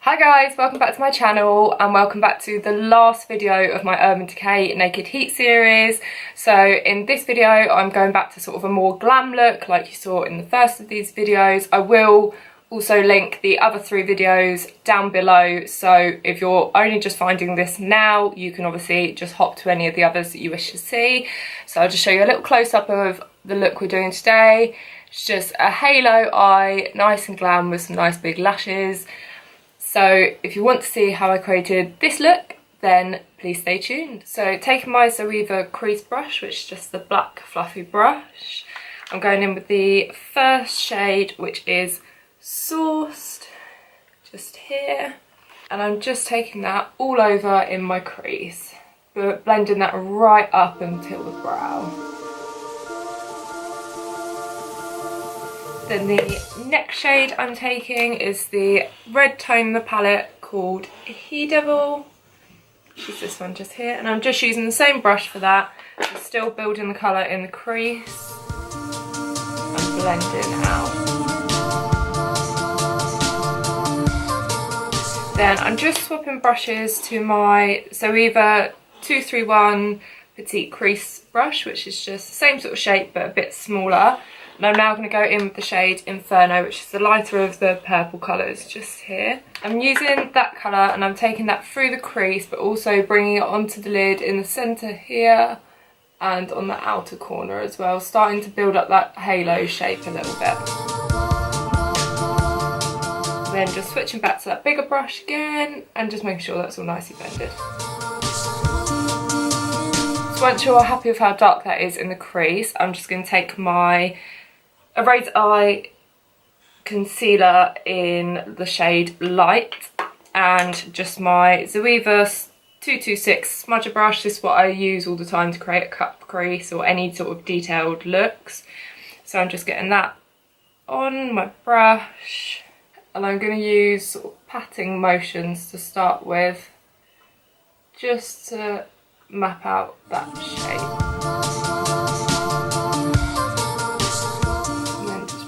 Hi guys, welcome back to my channel and welcome back to the last video of my Urban Decay Naked Heat series. So in this video I'm going back to sort of a more glam look like you saw in the first of these videos. I will also link the other 3 videos down below, so if you're only just finding this now you can obviously just hop to any of the others that you wish to see. So I'll just show you a little close-up of the look we're doing today. It's just a halo eye, nice and glam with some nice big lashes. So if you want to see how I created this look, then please stay tuned. So taking my Zoeva crease brush, which is just the black fluffy brush, I'm going in with the first shade, which is Sourced, just here. And I'm just taking that all over in my crease, but blending that right up until the brow. Then the next shade I'm taking is the red tone in the palette called Devil, which is this one just here, and I'm just using the same brush for that, just still building the colour in the crease and blending out. Then I'm just swapping brushes to my Zoeva 231 Petite Crease brush, which is just the same sort of shape but a bit smaller. And I'm now going to go in with the shade Inferno, which is the lighter of the purple colours just here. I'm using that colour and I'm taking that through the crease, but also bringing it onto the lid in the centre here and on the outer corner as well, starting to build up that halo shape a little bit. Then just switching back to that bigger brush again and just making sure that's all nicely blended. So once you're happy with how dark that is in the crease, I'm just going to take my Erase Eye concealer in the shade Light and just my Zoeva 226 smudger brush. This is what I use all the time to create a cut crease or any sort of detailed looks. So I'm just getting that on my brush and I'm going to use sort of patting motions to start with, just to map out that shape.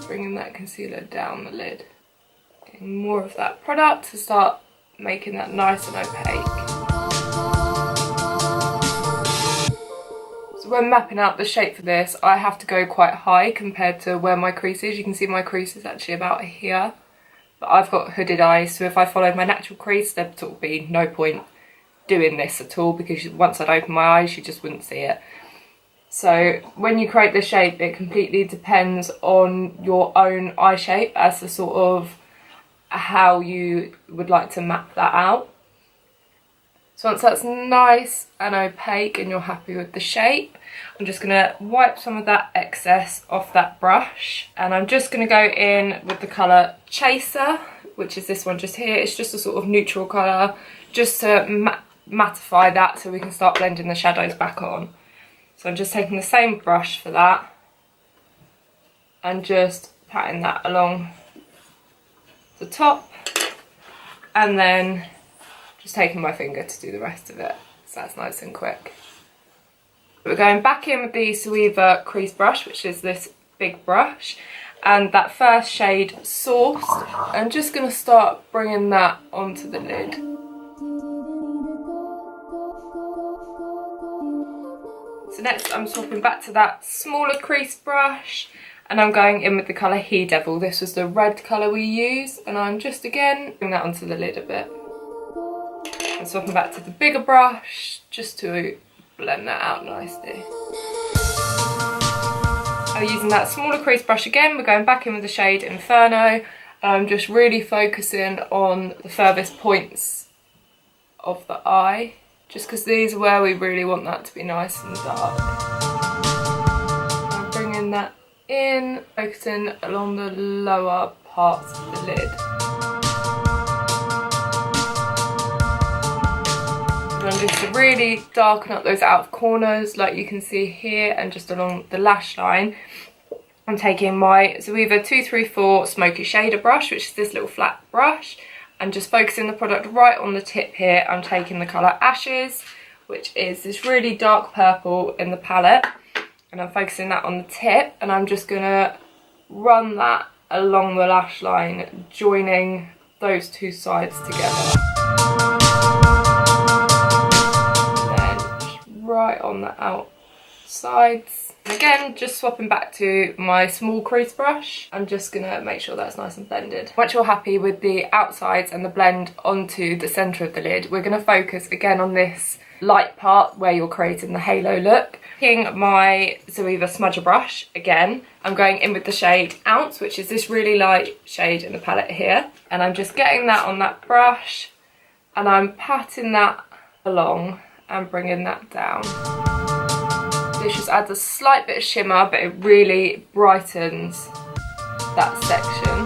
Bringing that concealer down the lid, getting more of that product to start making that nice and opaque. So when mapping out the shape for this, I have to go quite high compared to where my crease is. You can see my crease is actually about here, but I've got hooded eyes, so if I followed my natural crease there'd sort of be no point doing this at all, because once I'd open my eyes you just wouldn't see it. So when you create the shape, it completely depends on your own eye shape as to sort of how you would like to map that out. So once that's nice and opaque and you're happy with the shape, I'm just going to wipe some of that excess off that brush, and I'm just going to go in with the colour Chaser, which is this one just here. It's just a sort of neutral colour, just to mattify that so we can start blending the shadows back on. So I'm just taking the same brush for that and just patting that along the top, and then just taking my finger to do the rest of it, so that's nice and quick. We're going back in with the Zoeva crease brush, which is this big brush, and that first shade Sourced. I'm just going to start bringing that onto the lid. So next I'm swapping back to that smaller crease brush and I'm going in with the colour Devil. This was the red colour we use, and I'm just again bring that onto the lid a bit. I'm swapping back to the bigger brush just to blend that out nicely. I'm using that smaller crease brush again. We're going back in with the shade Inferno and I'm just really focusing on the furthest points of the eye, just because these are where we really want that to be nice and dark. I'm bringing that in, focusing along the lower parts of the lid. And just to really darken up those outer corners like you can see here, and just along the lash line, I'm taking my Zoeva 234 Smoky Shader brush, which is this little flat brush, and just focusing the product right on the tip here. I'm taking the colour Ashes, which is this really dark purple in the palette, and I'm focusing that on the tip, and I'm just going to run that along the lash line, joining those two sides together. And then just right on the outsides. And again, just swapping back to my small crease brush, I'm just gonna make sure that's nice and blended. Once you're happy with the outsides and the blend onto the centre of the lid, we're gonna focus again on this light part where you're creating the halo look. Taking my Zoeva smudger brush again, I'm going in with the shade Ounce, which is this really light shade in the palette here. And I'm just getting that on that brush and I'm patting that along and bringing that down. This just adds a slight bit of shimmer, but it really brightens that section.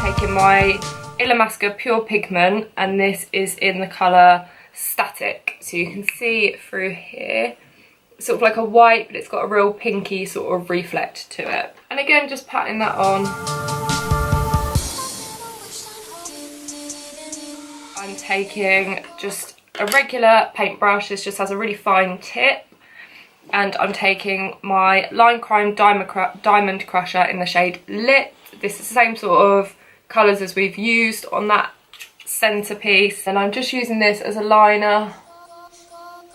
I'm taking my Illamasqua Pure Pigment, and this is in the colour Static. So you can see through here, it's sort of like a white, but it's got a real pinky sort of reflect to it. And again, just patting that on. I'm taking just a regular paintbrush. This just has a really fine tip, and I'm taking my Line Crime Diamond Crusher in the shade Lit. This is the same sort of colours as we've used on that centrepiece, and I'm just using this as a liner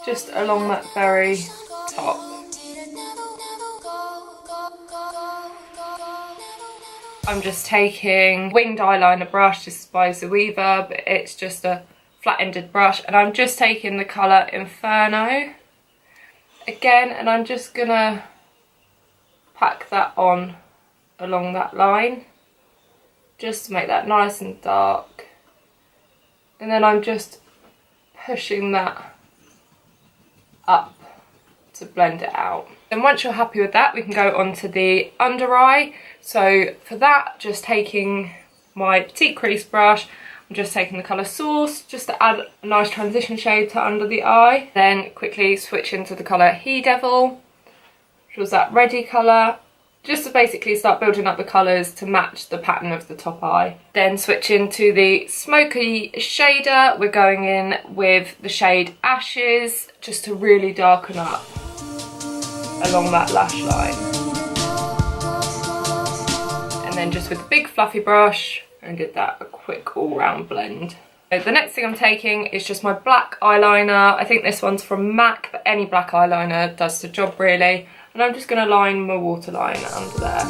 just along that very top. I'm just taking winged eyeliner brush. This is by Zoeva, but it's just a flat-ended brush, and I'm just taking the colour Inferno again, and I'm just gonna pack that on along that line just to make that nice and dark, and then I'm just pushing that up to blend it out. And once you're happy with that, we can go on to the under eye. So for that, just taking my petite crease brush, I'm just taking the colour Source just to add a nice transition shade to under the eye. Then quickly switch into the colour He Devil, which was that reddy colour, just to basically start building up the colours to match the pattern of the top eye. Then switch into the smoky shader. We're going in with the shade Ashes just to really darken up along that lash line. And then just with a big fluffy brush, and did that a quick all-round blend. So the next thing I'm taking is just my black eyeliner. I think this one's from MAC, but any black eyeliner does the job really. And I'm just going to line my waterline under there.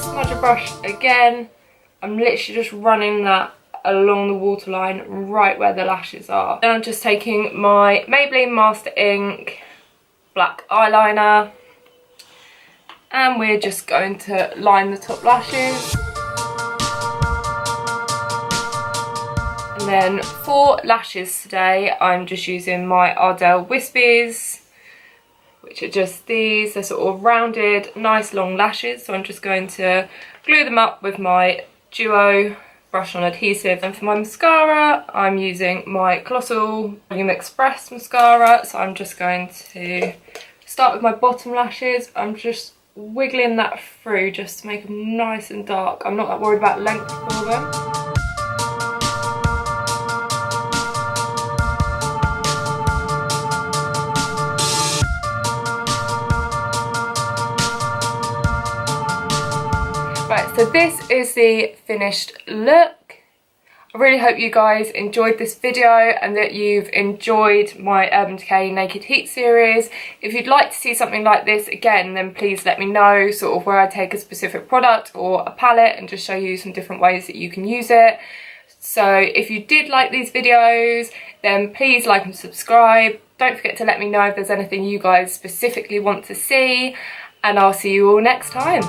Smudger brush again. I'm literally just running that along the waterline right where the lashes are. Then I'm just taking my Maybelline Master Ink black eyeliner, and we're just going to line the top lashes. And then for lashes today, I'm just using my Ardell wispies, which are just these. They're sort of rounded, nice long lashes. So I'm just going to glue them up with my Duo brush on adhesive. And for my mascara, I'm using my Colossal Volume Express mascara. So I'm just going to start with my bottom lashes. I'm just wiggling that through just to make them nice and dark. I'm not that worried about length for them. Right, so this is the finished look. I really hope you guys enjoyed this video and that you've enjoyed my Urban Decay Naked Heat series. If you'd like to see something like this again, then please let me know sort of where I take a specific product or a palette and just show you some different ways that you can use it. So if you did like these videos, then please like and subscribe. Don't forget to let me know if there's anything you guys specifically want to see, and I'll see you all next time.